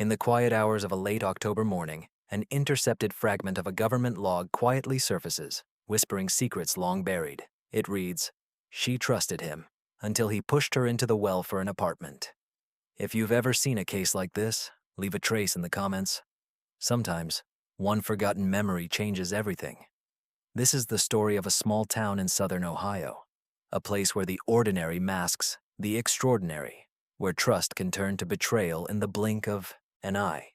In the quiet hours of a late October morning, an intercepted fragment of a government log quietly surfaces, whispering secrets long buried. It reads, "She trusted him until he pushed her into the well for an apartment." If you've ever seen a case like this, leave a trace in the comments. Sometimes, one forgotten memory changes everything. This is the story of a small town in southern Ohio, a place where the ordinary masks the extraordinary, where trust can turn to betrayal in the blink of an eye.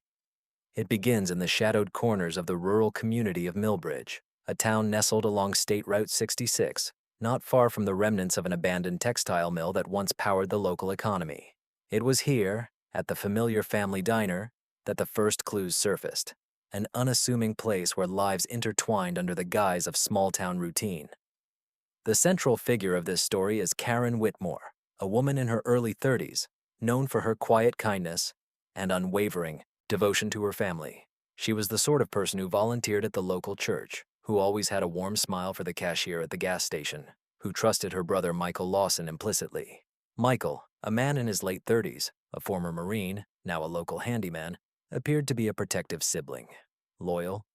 It begins in the shadowed corners of the rural community of Millbridge, a town nestled along State Route 66, not far from the remnants of an abandoned textile mill that once powered the local economy. It was here, at the familiar family diner, that the first clues surfaced, an unassuming place where lives intertwined under the guise of small-town routine. The central figure of this story is Karen Whitmore, a woman in her early 30s, known for her quiet kindness and unwavering devotion to her family. She was the sort of person who volunteered at the local church, who always had a warm smile for the cashier at the gas station, who trusted her brother Michael Lawson implicitly. Michael, a man in his late 30s, a former Marine, now a local handyman, appeared to be a protective sibling, loyal,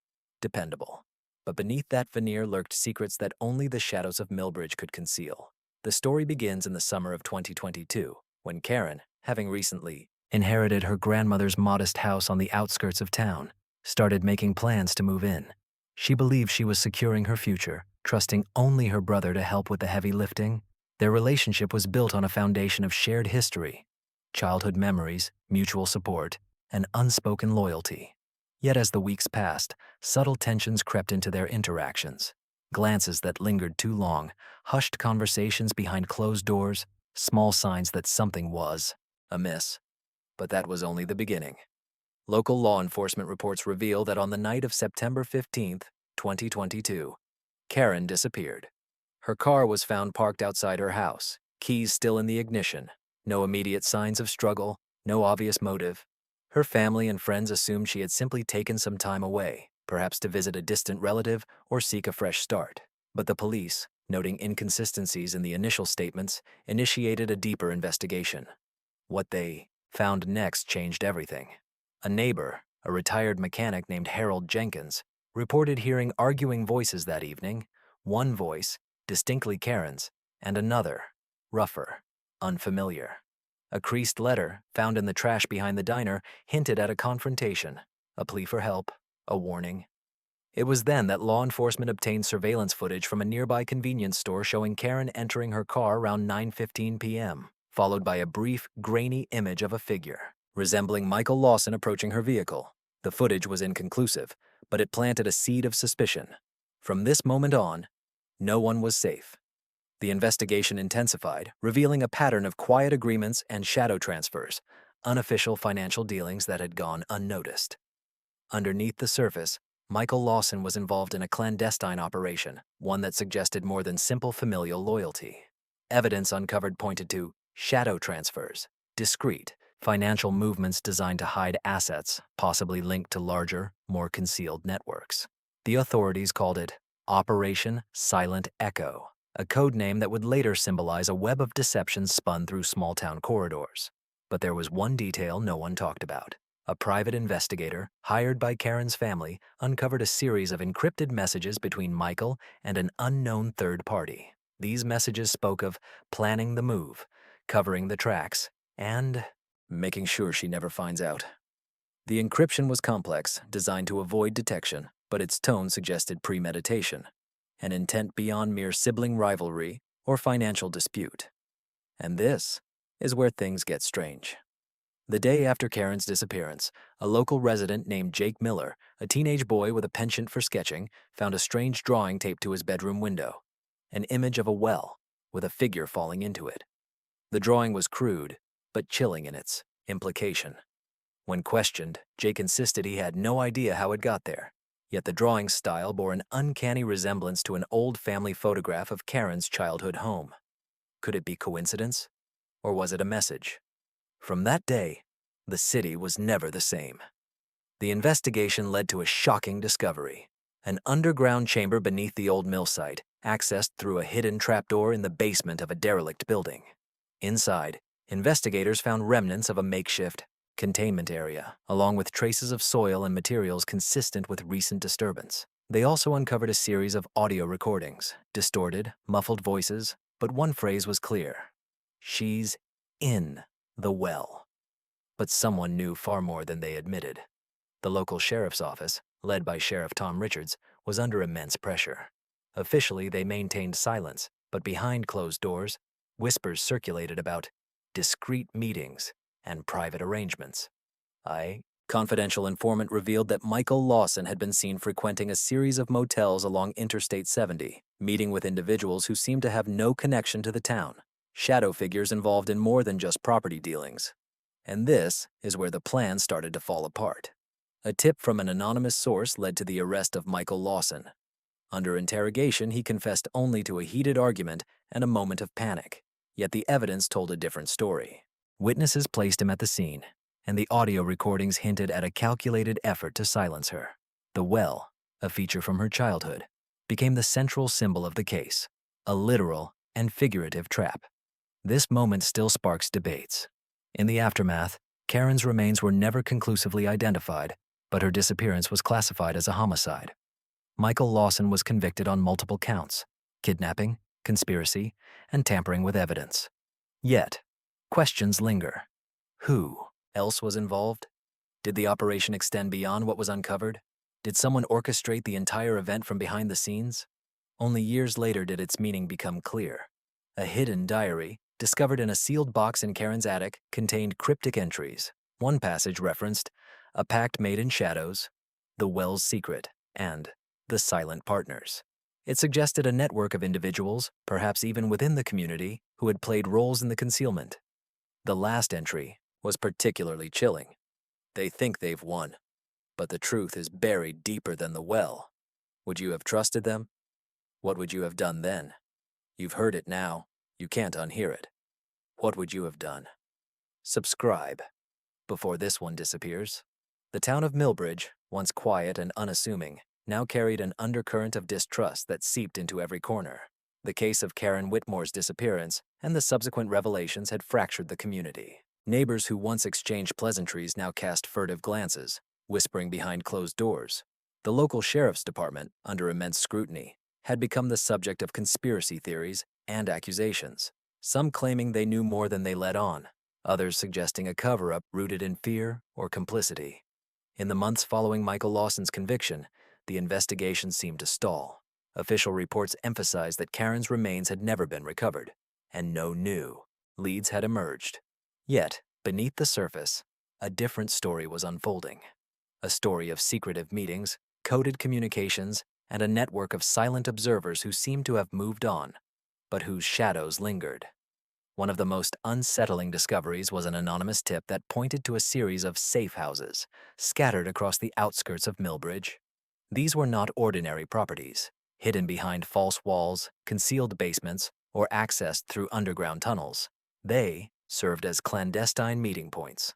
dependable. But beneath that veneer lurked secrets that only the shadows of Millbridge could conceal. The story begins in the summer of 2022, when Karen, having recently inherited her grandmother's modest house on the outskirts of town, started making plans to move in. She believed she was securing her future, trusting only her brother to help with the heavy lifting. Their relationship was built on a foundation of shared history, childhood memories, mutual support, and unspoken loyalty. Yet as the weeks passed, subtle tensions crept into their interactions. Glances that lingered too long, hushed conversations behind closed doors, small signs that something was amiss. But that was only the beginning. Local law enforcement reports reveal that on the night of September 15th, 2022, Karen disappeared. Her car was found parked outside her house, keys still in the ignition. No immediate signs of struggle, no obvious motive. Her family and friends assumed she had simply taken some time away, perhaps to visit a distant relative or seek a fresh start. But the police, noting inconsistencies in the initial statements, initiated a deeper investigation. What they found next changed everything. A neighbor, a retired mechanic named Harold Jenkins, reported hearing arguing voices that evening, one voice, distinctly Karen's, and another, rougher, unfamiliar. A creased letter, found in the trash behind the diner, hinted at a confrontation, a plea for help, a warning. It was then that law enforcement obtained surveillance footage from a nearby convenience store showing Karen entering her car around 9:15 p.m., followed by a brief, grainy image of a figure, resembling Michael Lawson approaching her vehicle. The footage was inconclusive, but it planted a seed of suspicion. From this moment on, no one was safe. The investigation intensified, revealing a pattern of quiet agreements and shadow transfers, unofficial financial dealings that had gone unnoticed. Underneath the surface, Michael Lawson was involved in a clandestine operation, one that suggested more than simple familial loyalty. Evidence uncovered pointed to shadow transfers, discreet, financial movements designed to hide assets, possibly linked to larger, more concealed networks. The authorities called it Operation Silent Echo, a code name that would later symbolize a web of deception spun through small-town corridors. But there was one detail no one talked about. A private investigator, hired by Karen's family, uncovered a series of encrypted messages between Michael and an unknown third party. These messages spoke of planning the move, covering the tracks, and making sure she never finds out. The encryption was complex, designed to avoid detection, but its tone suggested premeditation, an intent beyond mere sibling rivalry or financial dispute. And this is where things get strange. The day after Karen's disappearance, a local resident named Jake Miller, a teenage boy with a penchant for sketching, found a strange drawing taped to his bedroom window, an image of a well with a figure falling into it. The drawing was crude, but chilling in its implication. When questioned, Jake insisted he had no idea how it got there, yet the drawing's style bore an uncanny resemblance to an old family photograph of Karen's childhood home. Could it be coincidence, or was it a message? From that day, the city was never the same. The investigation led to a shocking discovery: an underground chamber beneath the old mill site, accessed through a hidden trapdoor in the basement of a derelict building. Inside, investigators found remnants of a makeshift containment area, along with traces of soil and materials consistent with recent disturbance. They also uncovered a series of audio recordings, distorted, muffled voices, but one phrase was clear: "She's in the well." But someone knew far more than they admitted. The local sheriff's office, led by Sheriff Tom Richards, was under immense pressure. Officially, they maintained silence, but behind closed doors, whispers circulated about discreet meetings and private arrangements. A confidential informant revealed that Michael Lawson had been seen frequenting a series of motels along Interstate 70, meeting with individuals who seemed to have no connection to the town, shadow figures involved in more than just property dealings. And this is where the plan started to fall apart. A tip from an anonymous source led to the arrest of Michael Lawson. Under interrogation, he confessed only to a heated argument and a moment of panic, yet the evidence told a different story. Witnesses placed him at the scene, and the audio recordings hinted at a calculated effort to silence her. The well, a feature from her childhood, became the central symbol of the case, a literal and figurative trap. This moment still sparks debates. In the aftermath, Karen's remains were never conclusively identified, but her disappearance was classified as a homicide. Michael Lawson was convicted on multiple counts: kidnapping, conspiracy, and tampering with evidence. Yet, questions linger. Who else was involved? Did the operation extend beyond what was uncovered? Did someone orchestrate the entire event from behind the scenes? Only years later did its meaning become clear. A hidden diary, discovered in a sealed box in Karen's attic, contained cryptic entries. One passage referenced a pact made in shadows, the well's secret, and the silent partners. It suggested a network of individuals, perhaps even within the community, who had played roles in the concealment. The last entry was particularly chilling. They think they've won, but the truth is buried deeper than the well. Would you have trusted them? What would you have done then? You've heard it now. You can't unhear it. What would you have done? Subscribe before this one disappears. The town of Millbridge, once quiet and unassuming, now carried an undercurrent of distrust that seeped into every corner. The case of Karen Whitmore's disappearance and the subsequent revelations had fractured the community. Neighbors who once exchanged pleasantries now cast furtive glances, whispering behind closed doors. The local sheriff's department, under immense scrutiny, had become the subject of conspiracy theories and accusations, some claiming they knew more than they let on, others suggesting a cover-up rooted in fear or complicity. In the months following Michael Lawson's conviction, the investigation seemed to stall. Official reports emphasized that Karen's remains had never been recovered, and no new leads had emerged. Yet, beneath the surface, a different story was unfolding. A story of secretive meetings, coded communications, and a network of silent observers who seemed to have moved on, but whose shadows lingered. One of the most unsettling discoveries was an anonymous tip that pointed to a series of safe houses scattered across the outskirts of Millbridge. These were not ordinary properties, hidden behind false walls, concealed basements, or accessed through underground tunnels. They served as clandestine meeting points.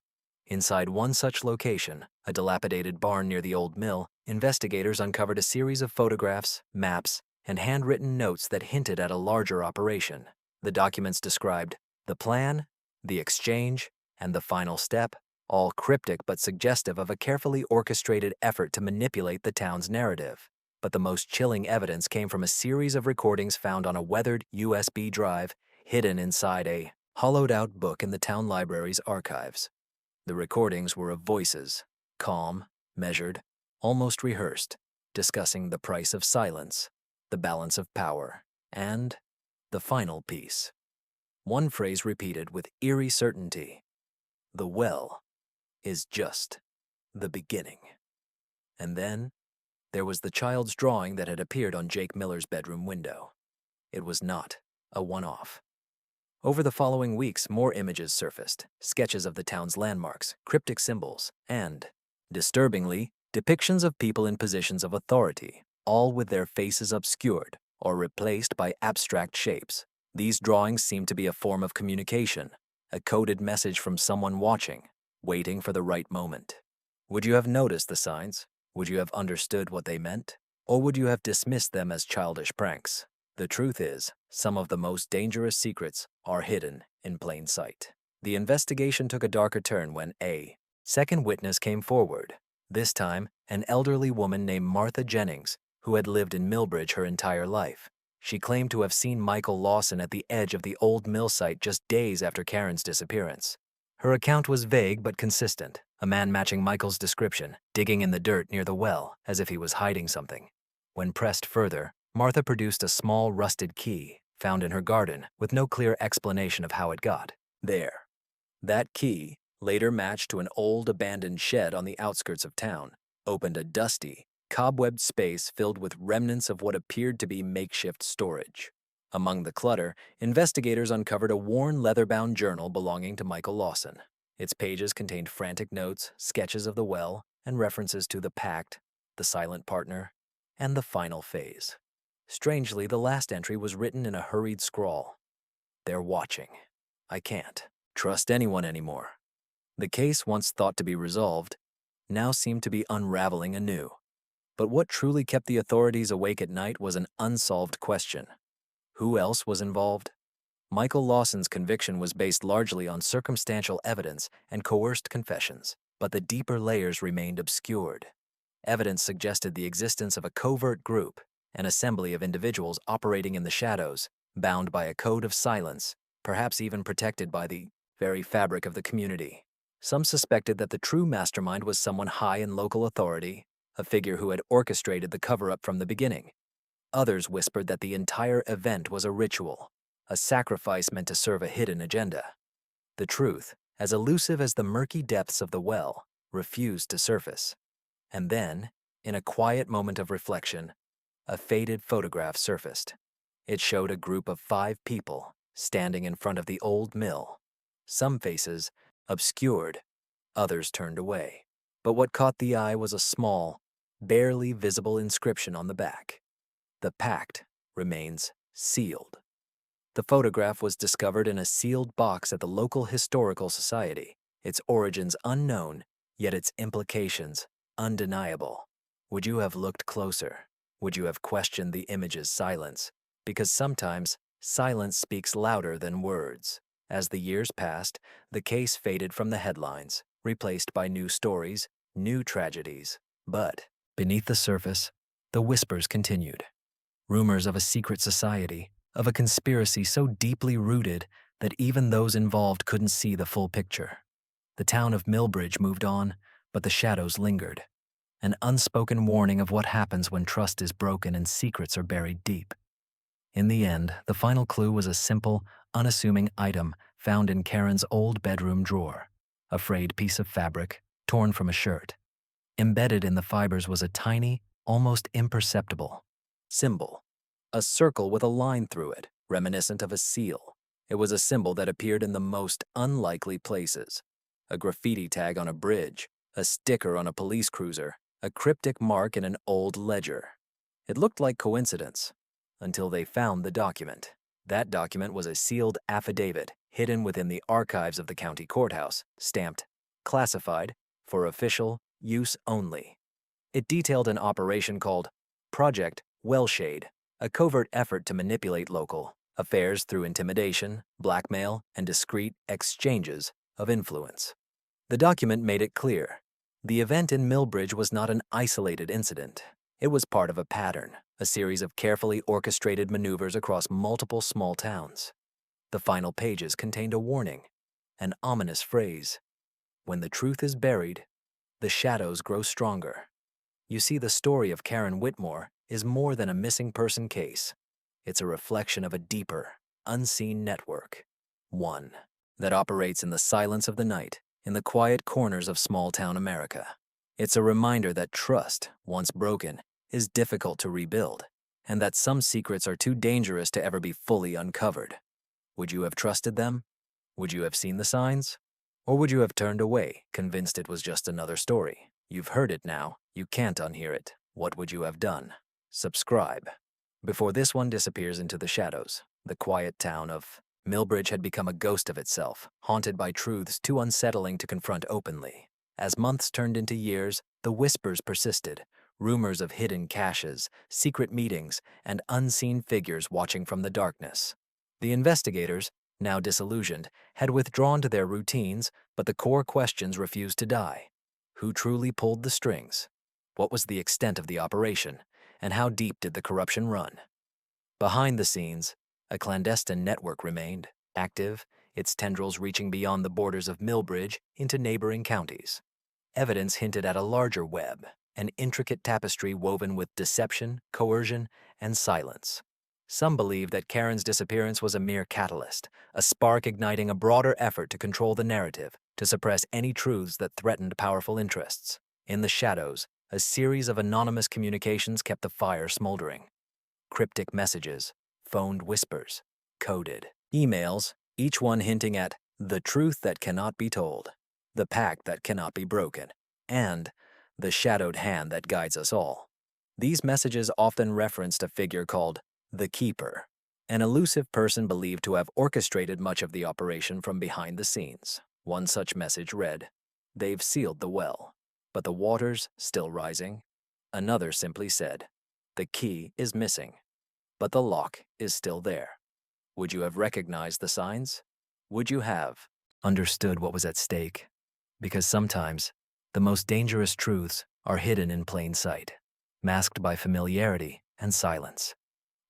Inside one such location, a dilapidated barn near the old mill, investigators uncovered a series of photographs, maps, and handwritten notes that hinted at a larger operation. The documents described the plan, the exchange, and the final step, all cryptic but suggestive of a carefully orchestrated effort to manipulate the town's narrative. But the most chilling evidence came from a series of recordings found on a weathered USB drive hidden inside a hollowed-out book in the town library's archives. The recordings were of voices, calm, measured, almost rehearsed, discussing the price of silence, the balance of power, and the final piece. One phrase repeated with eerie certainty: "The well is just the beginning." And then there was the child's drawing that had appeared on Jake Miller's bedroom window. It was not a one-off. Over the following weeks, more images surfaced, sketches of the town's landmarks, cryptic symbols, and, disturbingly, depictions of people in positions of authority, all with their faces obscured or replaced by abstract shapes. These drawings seemed to be a form of communication, a coded message from someone watching, waiting for the right moment. Would you have noticed the signs? Would you have understood what they meant? Or would you have dismissed them as childish pranks? The truth is, some of the most dangerous secrets are hidden in plain sight. The investigation took a darker turn when A. Second witness came forward, this time an elderly woman named Martha Jennings, who had lived in Millbridge her entire life. She claimed to have seen Michael Lawson at the edge of the old mill site just days after Karen's disappearance. Her account was vague but consistent, a man matching Michael's description, digging in the dirt near the well as if he was hiding something. When pressed further, Martha produced a small rusted key found in her garden with no clear explanation of how it got there. That key, later matched to an old abandoned shed on the outskirts of town, opened a dusty, cobwebbed space filled with remnants of what appeared to be makeshift storage. Among the clutter, investigators uncovered a worn leather-bound journal belonging to Michael Lawson. Its pages contained frantic notes, sketches of the well, and references to the pact, the silent partner, and the final phase. Strangely, the last entry was written in a hurried scrawl. "They're watching. I can't trust anyone anymore." The case, once thought to be resolved, now seemed to be unraveling anew. But what truly kept the authorities awake at night was an unsolved question. Who else was involved? Michael Lawson's conviction was based largely on circumstantial evidence and coerced confessions, but the deeper layers remained obscured. Evidence suggested the existence of a covert group, an assembly of individuals operating in the shadows, bound by a code of silence, perhaps even protected by the very fabric of the community. Some suspected that the true mastermind was someone high in local authority, a figure who had orchestrated the cover-up from the beginning. Others whispered that the entire event was a ritual, a sacrifice meant to serve a hidden agenda. The truth, as elusive as the murky depths of the well, refused to surface. And then, in a quiet moment of reflection, a faded photograph surfaced. It showed a group of 5 people standing in front of the old mill. Some faces obscured, others turned away. But what caught the eye was a small, barely visible inscription on the back. "The pact remains sealed." The photograph was discovered in a sealed box at the local historical society, its origins unknown, yet its implications undeniable. Would you have looked closer? Would you have questioned the image's silence? Because sometimes silence speaks louder than words. As the years passed, the case faded from the headlines, replaced by new stories, new tragedies. But beneath the surface, the whispers continued. Rumors of a secret society, of a conspiracy so deeply rooted that even those involved couldn't see the full picture. The town of Millbridge moved on, but the shadows lingered. An unspoken warning of what happens when trust is broken and secrets are buried deep. In the end, the final clue was a simple, unassuming item found in Karen's old bedroom drawer, a frayed piece of fabric, torn from a shirt. Embedded in the fibers was a tiny, almost imperceptible symbol, a circle with a line through it, reminiscent of a seal. It was a symbol that appeared in the most unlikely places. A graffiti tag on a bridge, a sticker on a police cruiser, a cryptic mark in an old ledger. It looked like coincidence, until they found the document. That document was a sealed affidavit hidden within the archives of the county courthouse, stamped "classified for official use only." It detailed an operation called Project Wellshade, a covert effort to manipulate local affairs through intimidation, blackmail, and discreet exchanges of influence. The document made it clear. The event in Millbridge was not an isolated incident. It was part of a pattern, a series of carefully orchestrated maneuvers across multiple small towns. The final pages contained a warning, an ominous phrase. When the truth is buried, the shadows grow stronger. You see, the story of Karen Whitmore is more than a missing person case. It's a reflection of a deeper, unseen network. One that operates in the silence of the night, in the quiet corners of small-town America. It's a reminder that trust, once broken, is difficult to rebuild, and that some secrets are too dangerous to ever be fully uncovered. Would you have trusted them? Would you have seen the signs? Or would you have turned away, convinced it was just another story? You've heard it now. You can't unhear it. What would you have done? Subscribe. Before this one disappears into the shadows, the quiet town of Millbridge had become a ghost of itself, haunted by truths too unsettling to confront openly. As months turned into years, the whispers persisted, rumors of hidden caches, secret meetings, and unseen figures watching from the darkness. The investigators, now disillusioned, had withdrawn to their routines, but the core questions refused to die. Who truly pulled the strings? What was the extent of the operation? And how deep did the corruption run? Behind the scenes, a clandestine network remained, active, its tendrils reaching beyond the borders of Millbridge into neighboring counties. Evidence hinted at a larger web, an intricate tapestry woven with deception, coercion, and silence. Some believe that Karen's disappearance was a mere catalyst, a spark igniting a broader effort to control the narrative, to suppress any truths that threatened powerful interests. In the shadows, a series of anonymous communications kept the fire smoldering. Cryptic messages, phoned whispers, coded emails, each one hinting at the truth that cannot be told, the pact that cannot be broken, and the shadowed hand that guides us all. These messages often referenced a figure called the Keeper, an elusive person believed to have orchestrated much of the operation from behind the scenes. One such message read, "They've sealed the well, but the water's still rising." Another simply said, "The key is missing, but the lock is still there." Would you have recognized the signs? Would you have understood what was at stake? Because sometimes, the most dangerous truths are hidden in plain sight, masked by familiarity and silence.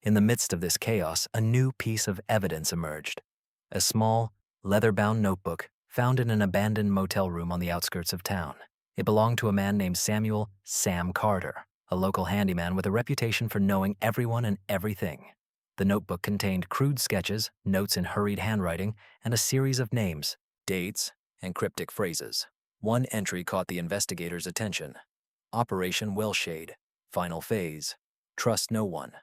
In the midst of this chaos, a new piece of evidence emerged. A small, leather-bound notebook found in an abandoned motel room on the outskirts of town. It belonged to a man named Samuel "Sam" Carter, a local handyman with a reputation for knowing everyone and everything. The notebook contained crude sketches, notes in hurried handwriting, and a series of names, dates, and cryptic phrases. One entry caught the investigators' attention. Operation Wellshade, final phase, trust no one.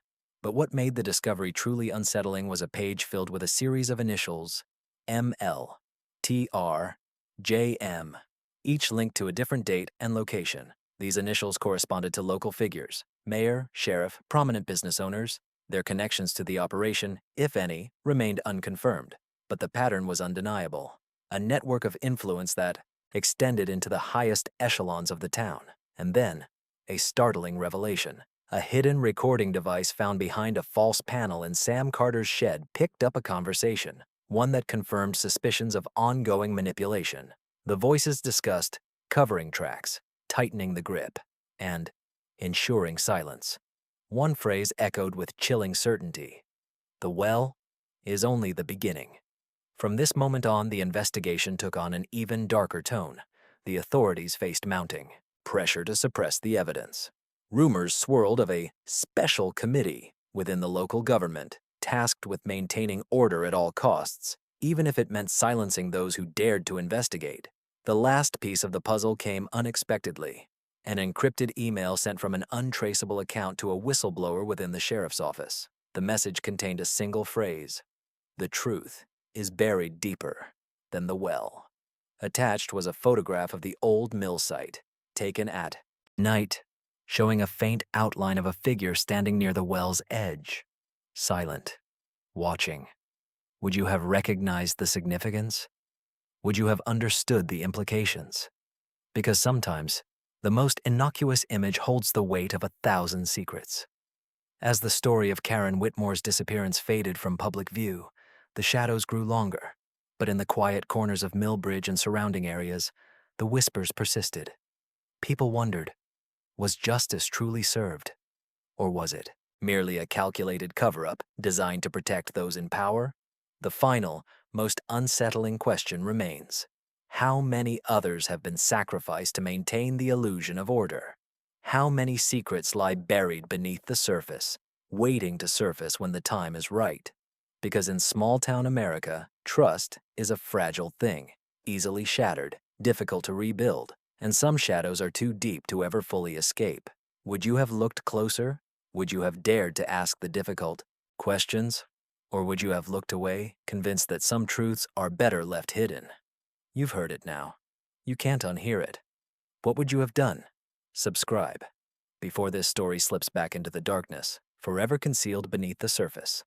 But what made the discovery truly unsettling was a page filled with a series of initials, ML, TR, JM, each linked to a different date and location. These initials corresponded to local figures, mayor, sheriff, prominent business owners. Their connections to the operation, if any, remained unconfirmed, but the pattern was undeniable. A network of influence that extended into the highest echelons of the town. And then, a startling revelation. A hidden recording device found behind a false panel in Sam Carter's shed picked up a conversation, one that confirmed suspicions of ongoing manipulation. The voices discussed covering tracks, tightening the grip, and ensuring silence. One phrase echoed with chilling certainty. The well is only the beginning. From this moment on, the investigation took on an even darker tone. The authorities faced mounting pressure to suppress the evidence. Rumors swirled of a special committee within the local government, tasked with maintaining order at all costs, even if it meant silencing those who dared to investigate. The last piece of the puzzle came unexpectedly. An encrypted email sent from an untraceable account to a whistleblower within the sheriff's office. The message contained a single phrase: "The truth is buried deeper than the well." Attached was a photograph of the old mill site, taken at night, showing a faint outline of a figure standing near the well's edge, silent, watching. Would you have recognized the significance? Would you have understood the implications? Because sometimes, the most innocuous image holds the weight of 1,000 secrets. As the story of Karen Whitmore's disappearance faded from public view, the shadows grew longer, but in the quiet corners of Millbridge and surrounding areas, the whispers persisted. People wondered, was justice truly served? Or was it merely a calculated cover-up designed to protect those in power? The final, most unsettling question remains: how many others have been sacrificed to maintain the illusion of order? How many secrets lie buried beneath the surface, waiting to surface when the time is right? Because in small-town America, trust is a fragile thing, easily shattered, difficult to rebuild, and some shadows are too deep to ever fully escape. Would you have looked closer? Would you have dared to ask the difficult questions? Or would you have looked away, convinced that some truths are better left hidden? You've heard it now. You can't unhear it. What would you have done? Subscribe before this story slips back into the darkness, forever concealed beneath the surface.